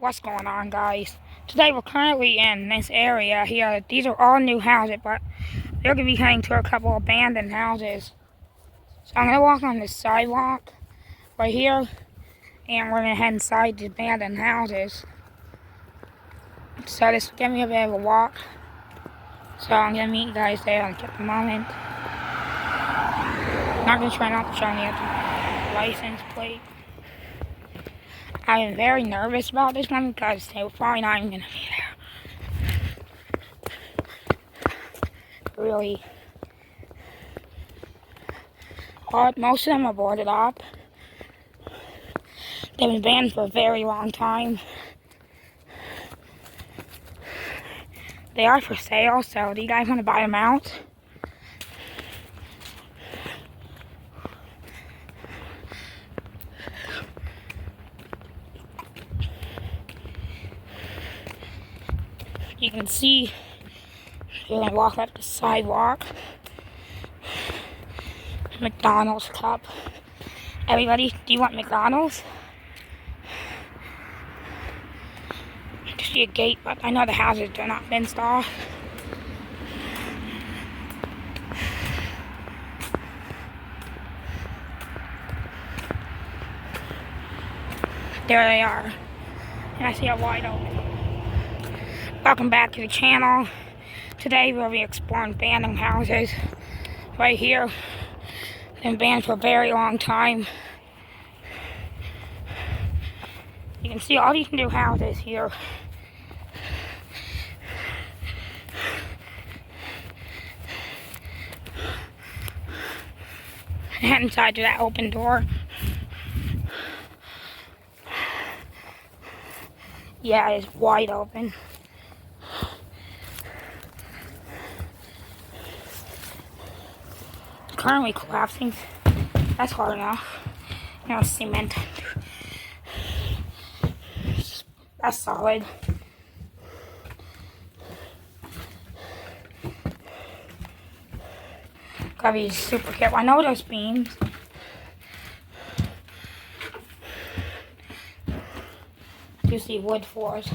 What's going on, guys? Today we're currently in this area here. These are all new houses, but we're going to be heading to a couple abandoned houses. So I'm going to walk on this sidewalk right here, and we're going to head inside the abandoned houses. So this will give me a bit of a walk. So I'm going to meet you guys there in just a moment. I'm not going to try not to show you the license plate. I am very nervous about this one because they were probably not even going to be there. Really. Most of them are boarded up. They've been banned for a very long time. They are for sale, so do you guys want to buy them out? You can see, you're going to walk up the sidewalk. McDonald's cup. Everybody, do you want McDonald's? I see a gate, but I know the houses are not fenced off. There they are. And I see a wide open. Welcome back to the channel. Today we'll be exploring abandoned houses right here. They've been banned for a very long time. You can see all these new houses here. Head inside to that open door. Yeah, it's wide open. Currently collapsing. That's hard enough. You know, cement. That's solid. Gotta be super careful. I know those beams. You see wood floors.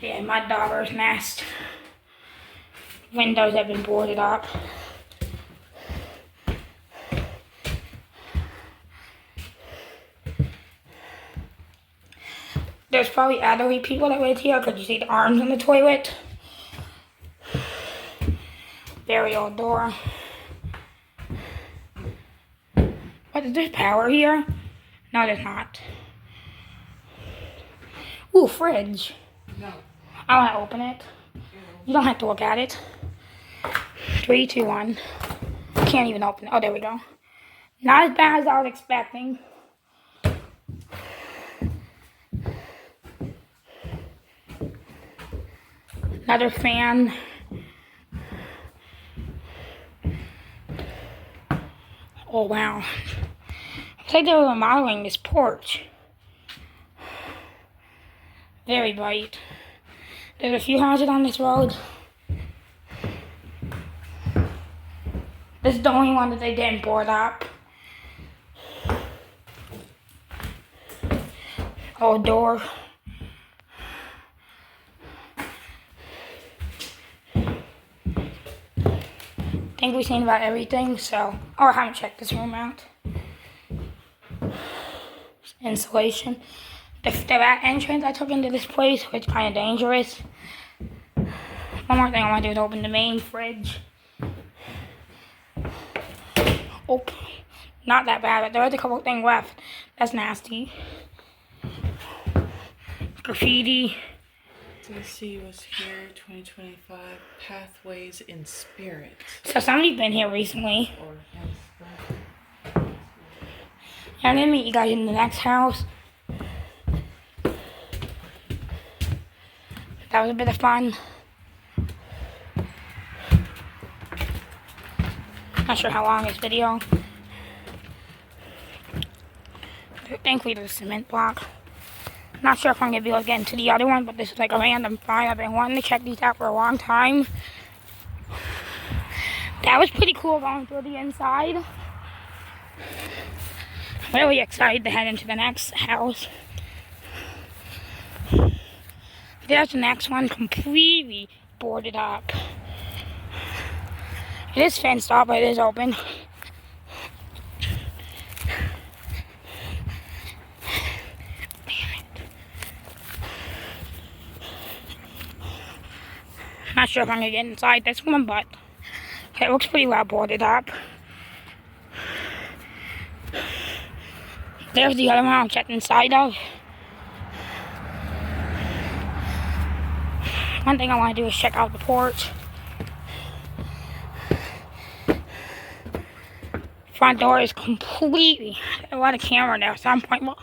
Yeah, my daughter's nest. Windows have been boarded up. There's probably elderly people that live here because you see the arms in the toilet. Very old door. What, is there power here? No, there's not. Ooh, fridge. No. I want to open it. You don't have to look at it. 3, 2, 1. Can't even open it. Oh, there we go. Not as bad as I was expecting. Another fan. Oh, wow. Looks like they were remodeling this porch. Very bright. There's a few houses on this road. This is the only one that they didn't board up. Old door. I think we've seen about everything, so... Oh, I haven't checked this room out. Insulation. That entrance I took into this place was kind of dangerous. One more thing I want to do is open the main fridge. Oh, not that bad, but there was a couple things left. That's nasty. Graffiti. DC was here, 2025, Pathways in Spirit. So somebody's been here recently. Or I'm going to meet you guys in the next house. That was a bit of fun. Not sure how long this video. Thankfully there's a cement block. Not sure if I'm going to be able to get into the other one, but this is like a random find. I've been wanting to check these out for a long time. That was pretty cool going through the inside. Really excited to head into the next house. There's the next one, completely boarded up. It is fenced off, but it is open. Not sure if I'm gonna get inside this one, but it looks pretty well boarded up. There's the other one I'll check inside of. One thing I want to do is check out the porch. Front door is completely, a lot of camera there at some point, well,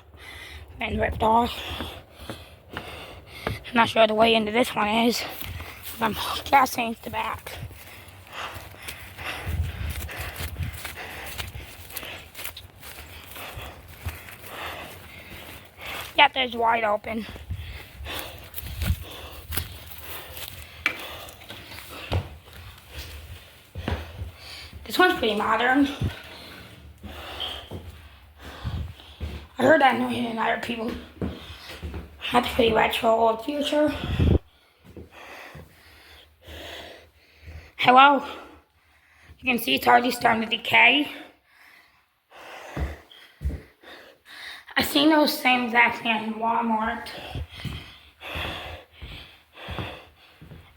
been ripped off. I'm not sure the way into this one is, but I'm guessing it's the back. Yep, there's wide open. This one's pretty modern. I heard that in other people. That's pretty retro old future. Hello. You can see it's already starting to decay. I've seen those same exact things in Walmart.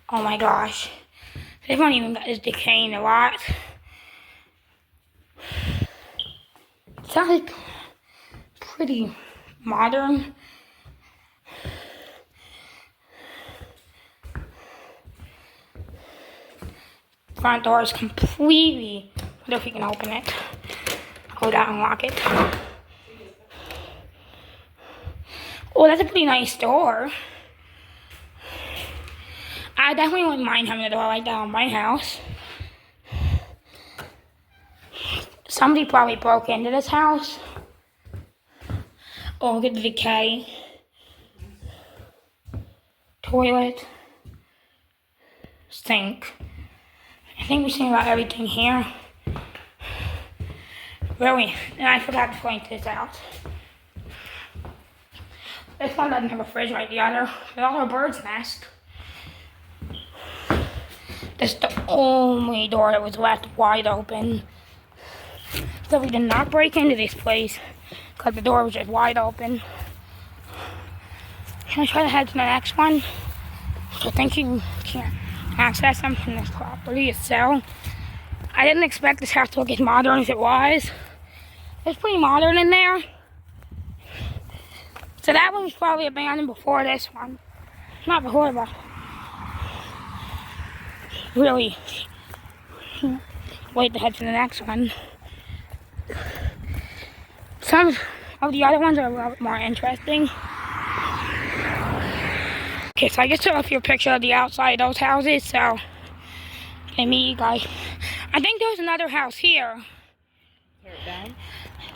Oh my gosh. This one even is decaying a lot. It sounds pretty modern. Front door is completely, I wonder if you can open it. Go down and lock it. Oh, that's a pretty nice door. I definitely wouldn't mind having a door like that on my house. Somebody probably broke into this house. Oh, look at the decay. Toilet. Sink. I think we've seen about everything here. Really, and I forgot to point this out. This one doesn't have a fridge like the other. It's also a bird's nest. This is the only door that was left wide open. So we did not break into this place because the door was just wide open. Can I try to head to the next one? I think you can't access them from this property itself. I didn't expect this house to look as modern as it was. It's pretty modern in there. So that one was probably abandoned before this one. Not before, but really. Wait to head to the next one. Some of the other ones are a little bit more interesting. Okay, so I just took a few pictures of the outside of those houses, so let me guys. I think there's another house here. Tear it down?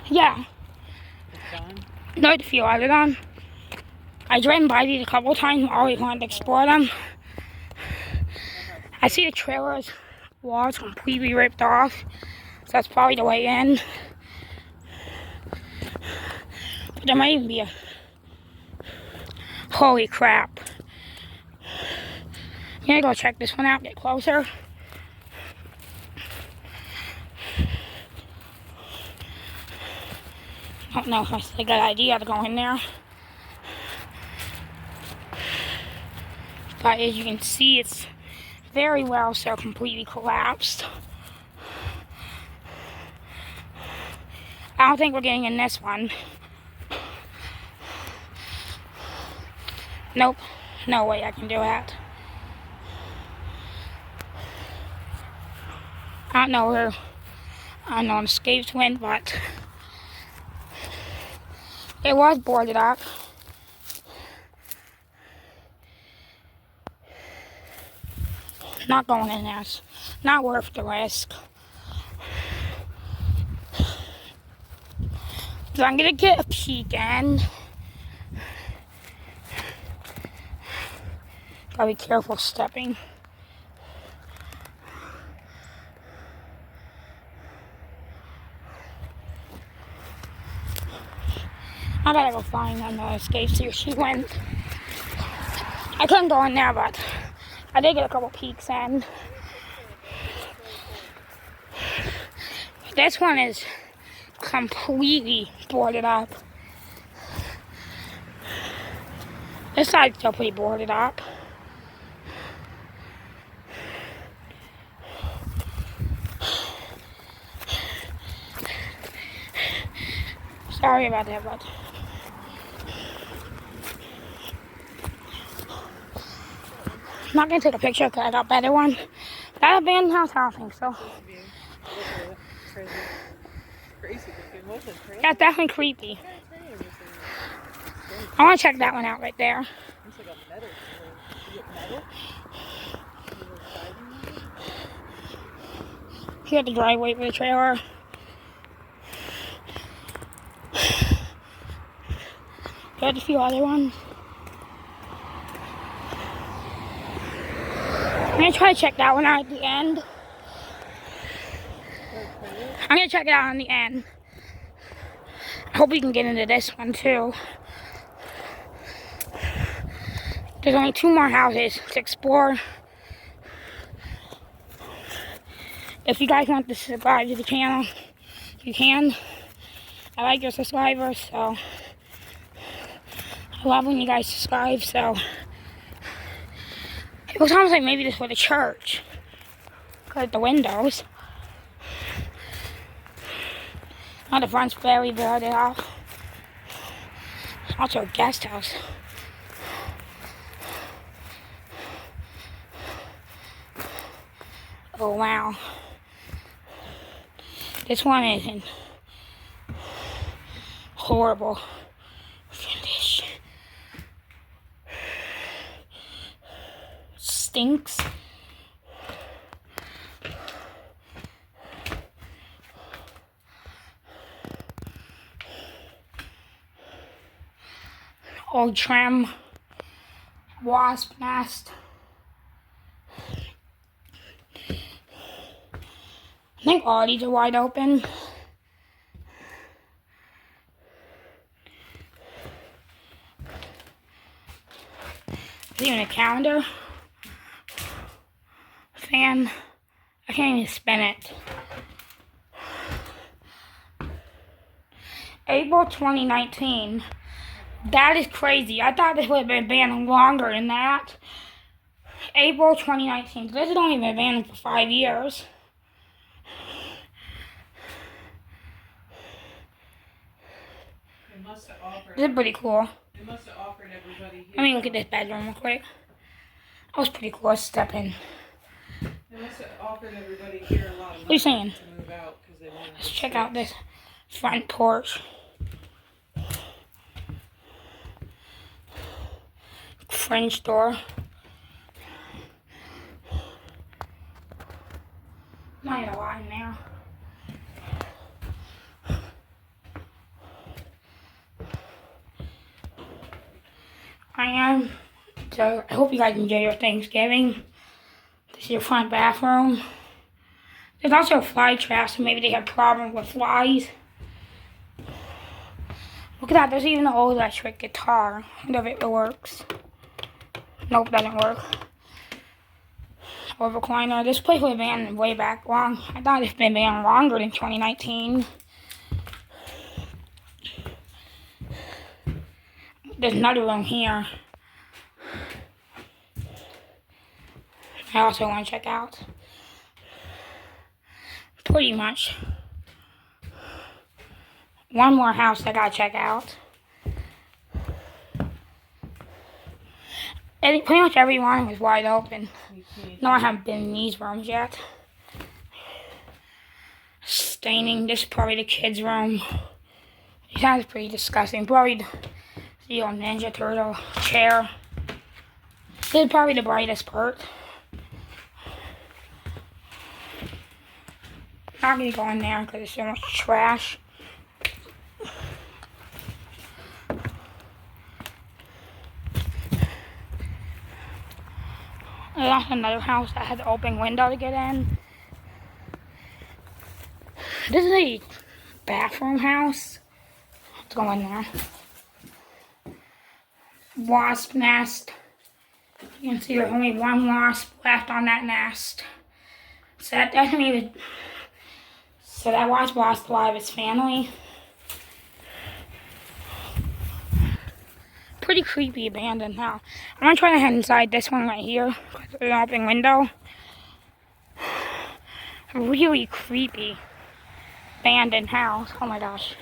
Yeah. It's gone? No, a few other them. I driven by these a couple times, always wanted to explore them. I see the trailer's walls completely ripped off, so that's probably the way in. But there might even be a... Holy crap. I'm gonna go check this one out, get closer. I don't know if that's a good idea to go in there. But as you can see, it's very well so completely collapsed. I don't think we're getting in this one. Nope, no way I can do that. I don't know where unknown escapes went, but it was boarded up. Not going in there. It's not worth the risk. So I'm gonna get a peek in. Gotta be careful stepping. I gotta go find on the escape, see where she went. I couldn't go in there, but I did get a couple peeks in. This one is completely boarded up. This side's still pretty boarded up. Sorry about that, but I'm not gonna take a picture because I got a better one. That abandoned house, I don't think so. That's definitely creepy. I want to check that one out right there. Here's the driveway for the trailer. There's a few other ones. I'm gonna try to check that one out at the end. I'm gonna check it out on the end. I hope we can get into this one too. There's only 2 more houses to explore. If you guys want to subscribe to the channel, you can. I like your subscribers, so I love when you guys subscribe, so it was almost like maybe this was a church. Look at the windows. Oh, the front's very boarded off. Also a guest house. Oh wow. This one is in horrible condition. Stinks. Old trim. Wasp nest. I think all these are wide open. There's even a calendar. Fan. I can't even spin it. April 2019. That is crazy. I thought this would have been abandoned longer than that. April 2019. This has only been abandoned for 5 years. This is pretty cool. They must have offered everybody here. Let me look at this bedroom real quick. That was pretty cool. Let's step in. They must have offered everybody here a lot of money What are you saying? to move out because they wanted Let's to check stay. out this front porch. French door. Not even a lot in there. So I hope you guys enjoy your Thanksgiving. This is your front bathroom. There's also a fly trap, so maybe they have problems with flies. Look at that, there's even an old electric guitar. I wonder if it works. Nope, doesn't work. Or recliner. This place was abandoned way back long. I thought it's been abandoned longer than 2019. There's another room here. I also want to check out. Pretty much. One more house I gotta check out. And pretty much every one was wide open. No, I haven't been in these rooms yet. Staining. This is probably the kids' room. This house is pretty disgusting. Probably the old Ninja Turtle chair. This is probably the brightest part. Not gonna go in there because there's so much trash. There's another house that has an open window to get in. This is a bathroom house. Let's go in there. wasp nest. You can see there's only one wasp left on that nest. So that doesn't even, so that wasp lost a lot of its family. Pretty creepy abandoned house. I'm gonna try to head inside this one right here. There's an open window. Really creepy abandoned house. Oh my gosh.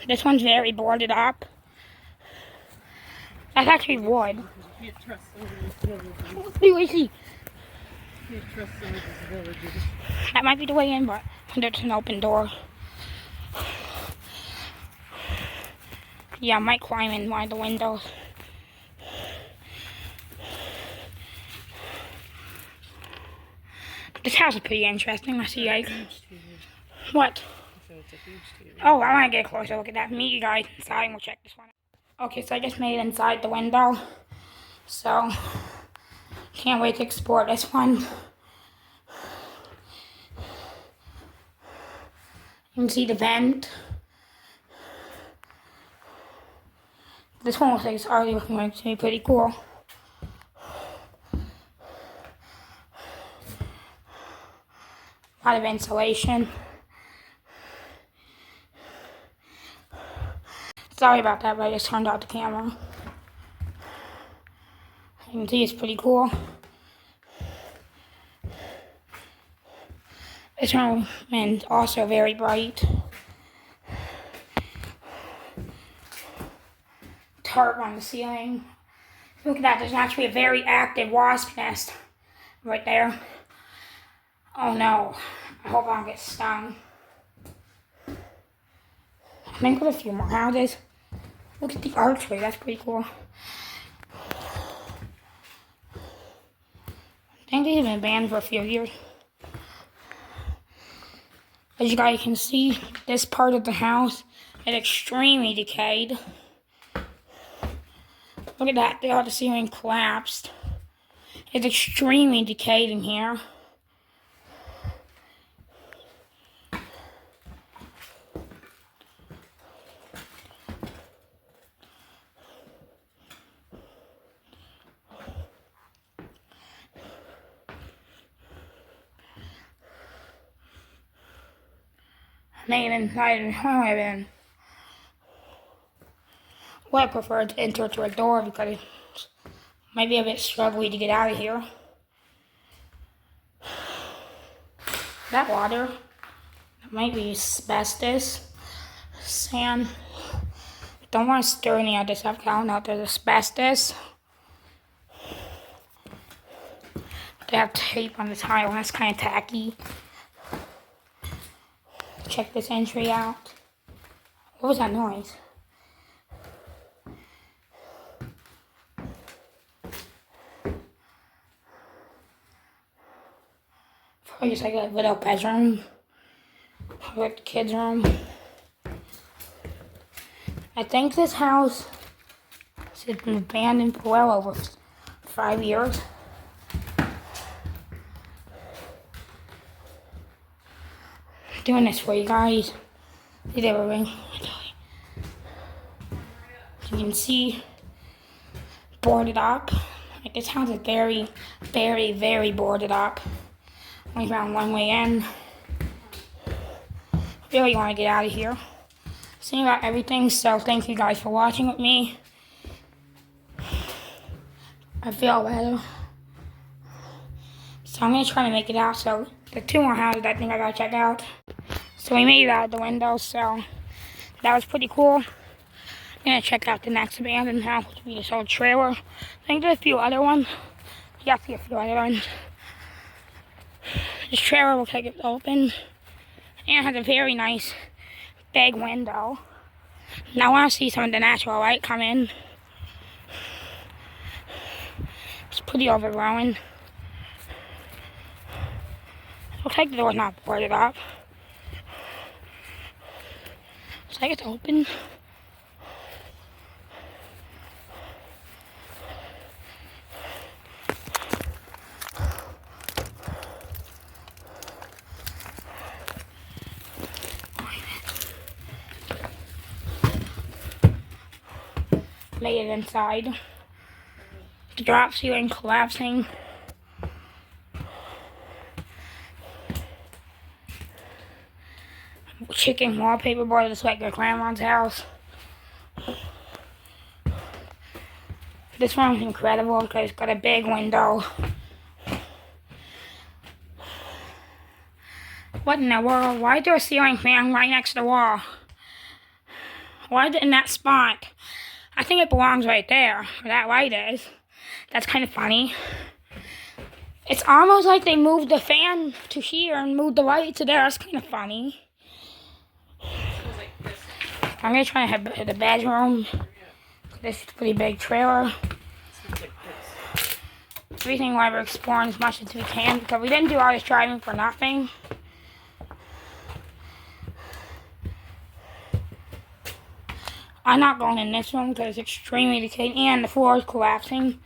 This one's very boarded up. That's actually wood. You can't trust some of these villages. Who is he? You can't trust some of these villages. That might be the way in, but there's an open door. Yeah, I might climb in one of the windows. This house is pretty interesting. I see like, what? It's a huge TV. Oh, I want to get a closer look at that. Meet you guys inside and we'll check this one out. Okay, so I just made it inside the window. So, can't wait to explore this one. You can see the vent. This one looks like it's already looking like it's going to be pretty cool. A lot of insulation. Sorry about that, but I just turned out the camera. You can see it's pretty cool. This room is also very bright. Tarp on the ceiling. Look at that, there's actually a very active wasp nest right there. Oh no, I hope I don't get stung. I think with a few more houses. Look at the archway, that's pretty cool. I think these have been banned for a few years. As you guys can see, this part of the house is extremely decayed. Look at that, the ceiling collapsed. It's extremely decayed in here. Made it inside the home and well, I prefer to enter through a door because it might be a bit struggling to get out of here. That water, that might be asbestos, sand. Don't want to stir any of this up. I don't know if there's asbestos. They have tape on the tile. That's kind of tacky. Check this entry out. What was that noise? Probably just like a little bedroom. Like the kids' room. I think this house has been abandoned for well over 5 years. Doing this for you guys. Did everything. You can see boarded up. Like this house is very, very, very boarded up. Only found one way in. Really want to get out of here. Seeing about everything, so thank you guys for watching with me. I feel better. So I'm going to try to make it out. So the 2 more houses I think I got to check out. So we made it out the window, so that was pretty cool. I'm going to check out the next abandoned house, which will be this old trailer. I think there's a few other ones. Yeah, I see a few other ones. This trailer looks like it's open. And it has a very nice big window. Now I want to see some of the natural light come in. It's pretty overgrown. Looks like the door's not boarded up. Looks like it's open. made it inside. The drop ceiling collapsing. Chicken wallpaper board looks like your grandma's house. This one's incredible because it's got a big window. What in the world? Why is there a ceiling fan right next to the wall? Why is it in that spot? I think it belongs right there, where that light is. That's kind of funny. It's almost like they moved the fan to here and moved the light to there. That's kind of funny. I'm going to try to head to the bedroom. This is a pretty big trailer. Everything while we're exploring as much as we can because we didn't do all this driving for nothing. I'm not going in this room because it's extremely decayed and the floor is collapsing.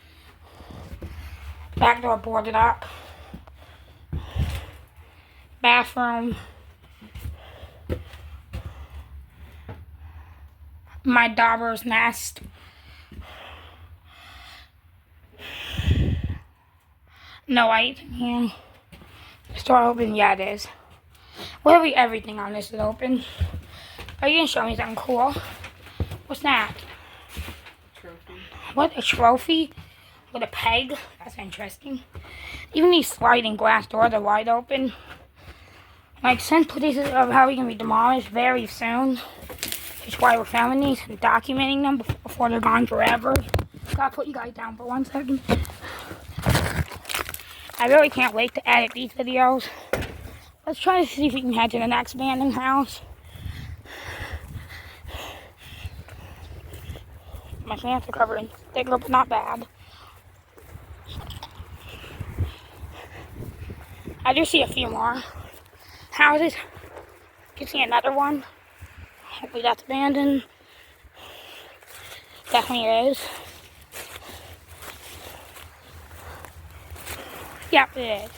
Back door boarded up. Bathroom. My daughter's nest. No light in here. Is the door open? Yeah, it is. Literally everything on this is open. Are you gonna show me something cool? What's that? Trophy. What? A trophy? With a peg? That's interesting. Even these sliding glass doors are wide open. Like, some places are probably gonna be demolished very soon. Which is why we're filming these and documenting them before they're gone forever. Gotta put you guys down for 1 second. I really can't wait to edit these videos. Let's try to see if we can head to the next abandoned house. My pants are covered in sticker, but not bad. I do see a few more houses. You can see another one. Hopefully that's abandoned. Definitely is. Yep, it is.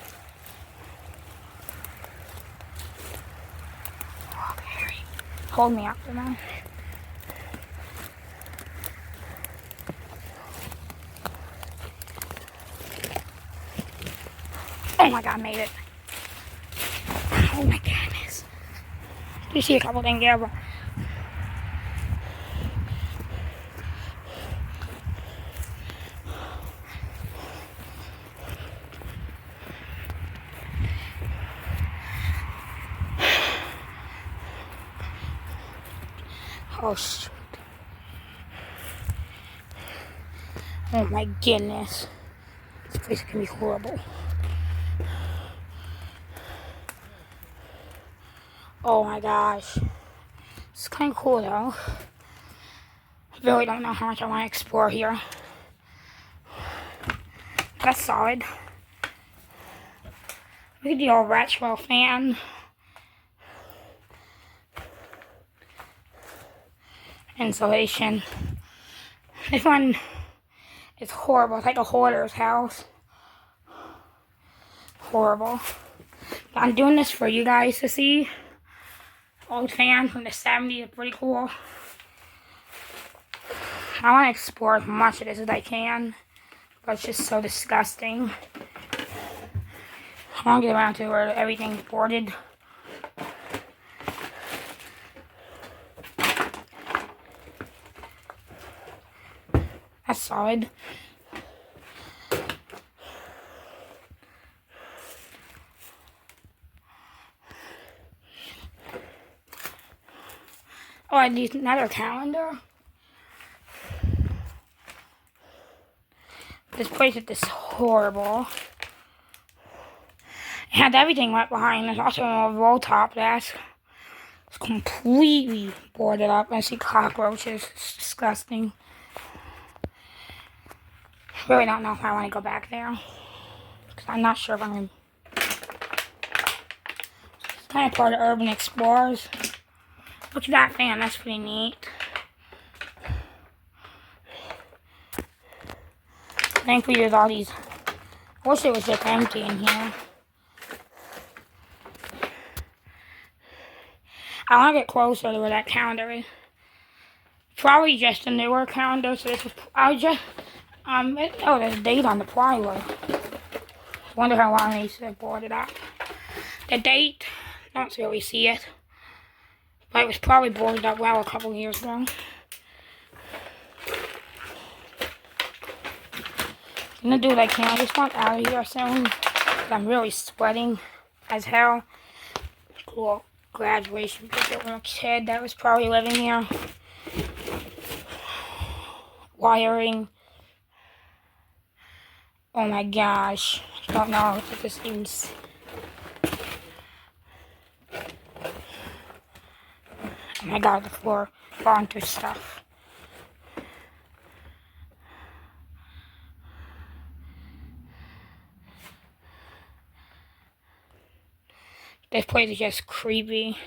Oh, Harry. Hold me up for a minute. Oh my god, made it. Oh my goodness. You see a couple things there, but oh shoot. Oh my goodness. This place can be horrible. Oh my gosh. It's kind of cool though. I really don't know how much I want to explore here. That's solid. Look at the old retro fan. Insulation. This one is horrible. It's like a hoarder's house. Horrible. But I'm doing this for you guys to see. Old fan from the 70s is pretty cool. I want to explore as much of this as I can. But it's just so disgusting. I want to get around to where everything's boarded. That's solid. Oh, I need another calendar. This place is just horrible. It had everything right behind. There's also a roll top desk. It's completely boarded up. I see cockroaches. It's disgusting. I really don't know if I want to go back there. Because I'm not sure if I'm going to. It's kind of part of Urban Explorers. Look at that fan. That's pretty neat. Thankfully, there's all these. I wish it was just empty in here. I want to get closer to where that calendar is. Probably just a newer calendar, so this was, I just, oh, there's a date on the plywood. Wonder how long these have boarded up. The date, don't really see it, but it was probably boarded up well a couple years ago. I'm gonna do what I can. I just want out of here soon. I'm really sweating as hell. Cool graduation picture from a kid that was probably living here. Wiring. Oh my gosh. I don't know if this seems. Oh my god, the floor gone through stuff. This place is just creepy.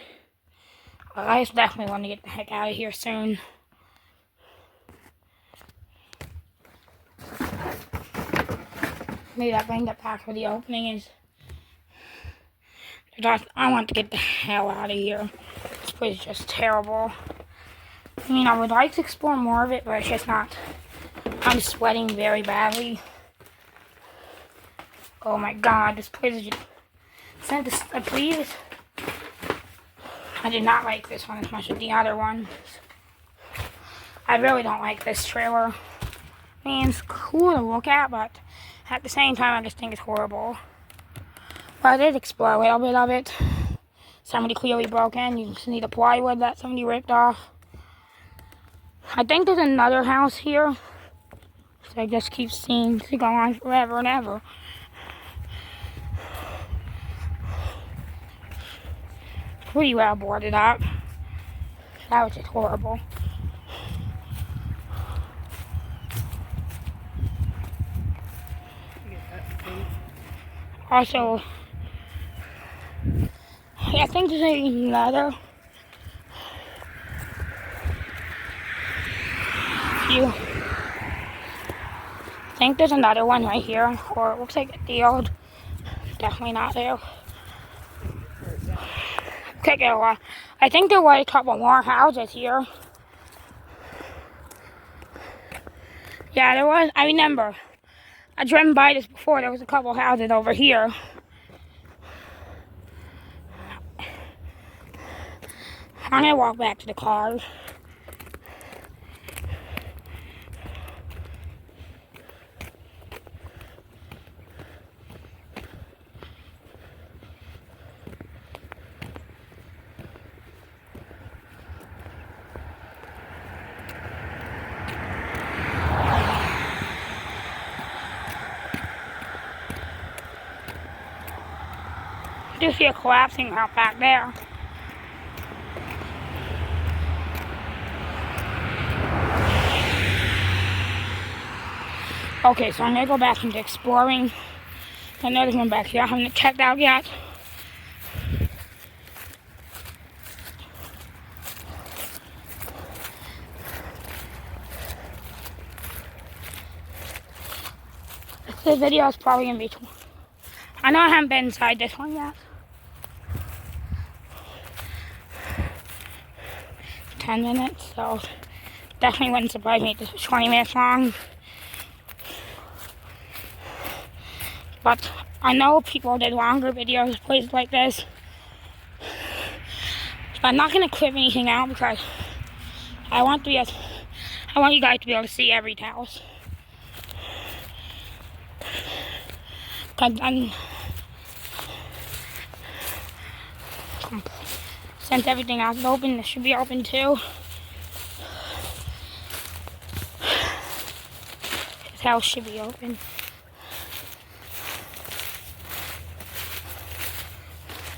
I just definitely want to get the heck out of here soon. Maybe that bring that back where the opening is. I want to get the hell out of here. This place is just terrible. I mean, I would like to explore more of it, but it's just not. I'm sweating very badly. Oh my god, this place is just. Please. I did not like this one as much as the other ones. I really don't like this trailer. I mean, it's cool to look at, but at the same time, I just think it's horrible. But I did explore a little bit of it. Somebody clearly broke in. You can see the plywood that somebody ripped off. I think there's another house here. So I just keep seeing it go on forever and ever. Pretty well boarded up. That was just horrible. Also, I think there's another few. I think there's another one right here, or it looks like the old. Definitely not there. Okay, I think there were a couple more houses here. Yeah, there was. I remember. I driven by this before. There was a couple houses over here. I'm gonna walk back to the cars. I do see a collapsing out back there. Okay, so I'm gonna go back into exploring. I know there's one back here I haven't checked out yet. This video is probably gonna be. I know I haven't been inside this one yet. 10 minutes, so definitely wouldn't surprise me if this was 20 minutes long. But I know people did longer videos of places like this. But I'm not gonna clip anything out because I want you guys to be able to see every house. Since everything else is open, this should be open too. This house should be open.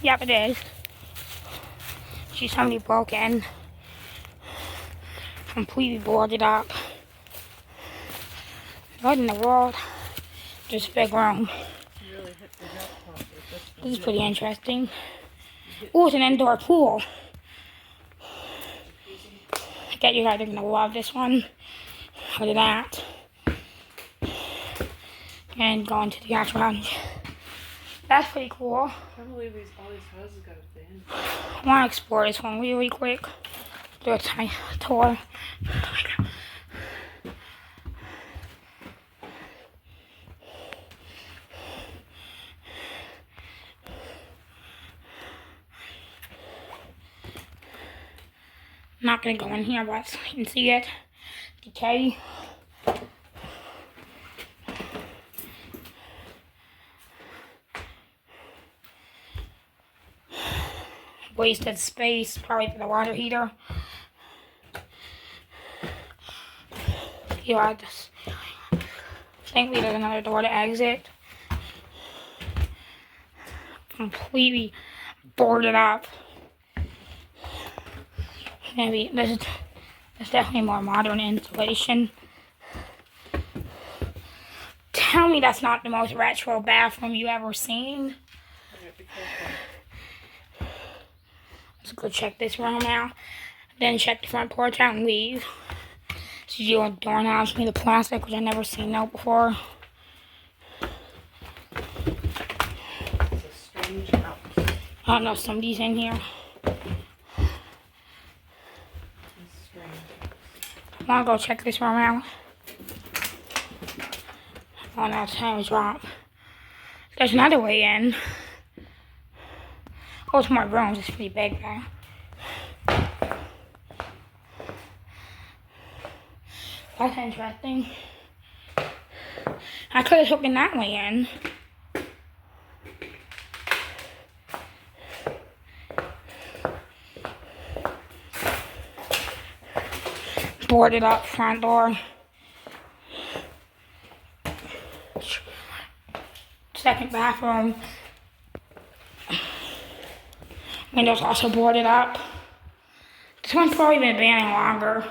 Yep, it is. See, somebody broke in. Completely boarded up. What in the world? Just a big room. This is pretty interesting. Oh, it's an indoor pool. I bet you guys are gonna love this one. Look at that. And go into the actual house. That's pretty cool. I can't believe all these houses got abandoned. I want to explore this one really quick. do a tiny tour. I'm not gonna go in here, but you can see it. Decay. Wasted space, probably for the water heater. Here I just thankfully there's another door to exit. Completely boarded up. Maybe there's definitely more modern insulation. Tell me that's not the most retro bathroom you ever seen. Let's go check this room out. Then check the front porch out and leave. This is your doorknobs made of plastic, which I've never seen out before. It's a strange house. I don't know if somebody's in here. It's strange. I want to go check this room out. Oh no, it's time to drop. There's another way in. Oh, it's more rooms. It's pretty big though. That's interesting. I could have taken that way in. Boarded up front door. Second bathroom. Windows also boarded up. This one's probably been abandoned longer.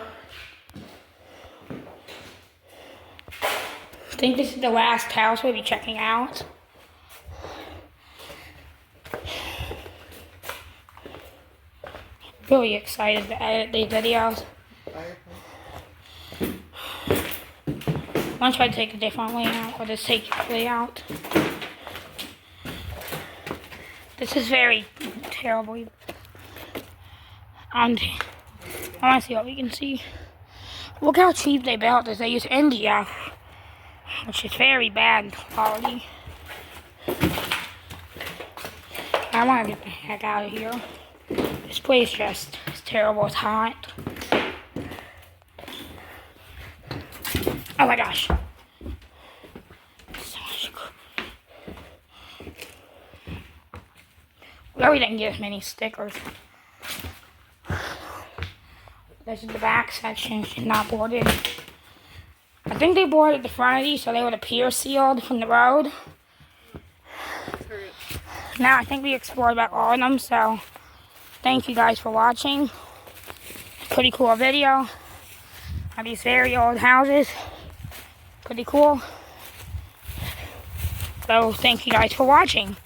I think this is the last house we'll be checking out. Really excited to edit these videos. I'm gonna try to take a different layout or just take your layout. This is very terrible. And I want to see what we can see. Look how cheap they built this. They use India, which is very bad quality. I want to get the heck out of here. This place just is terrible. It's hot. Oh my gosh. We really didn't get as many stickers. This is the back section. It's not boarded. I think they boarded the front of these so they would appear sealed from the road. Now I think we explored about all of them, so thank you guys for watching. Pretty cool video of these very old houses. Pretty cool. So thank you guys for watching.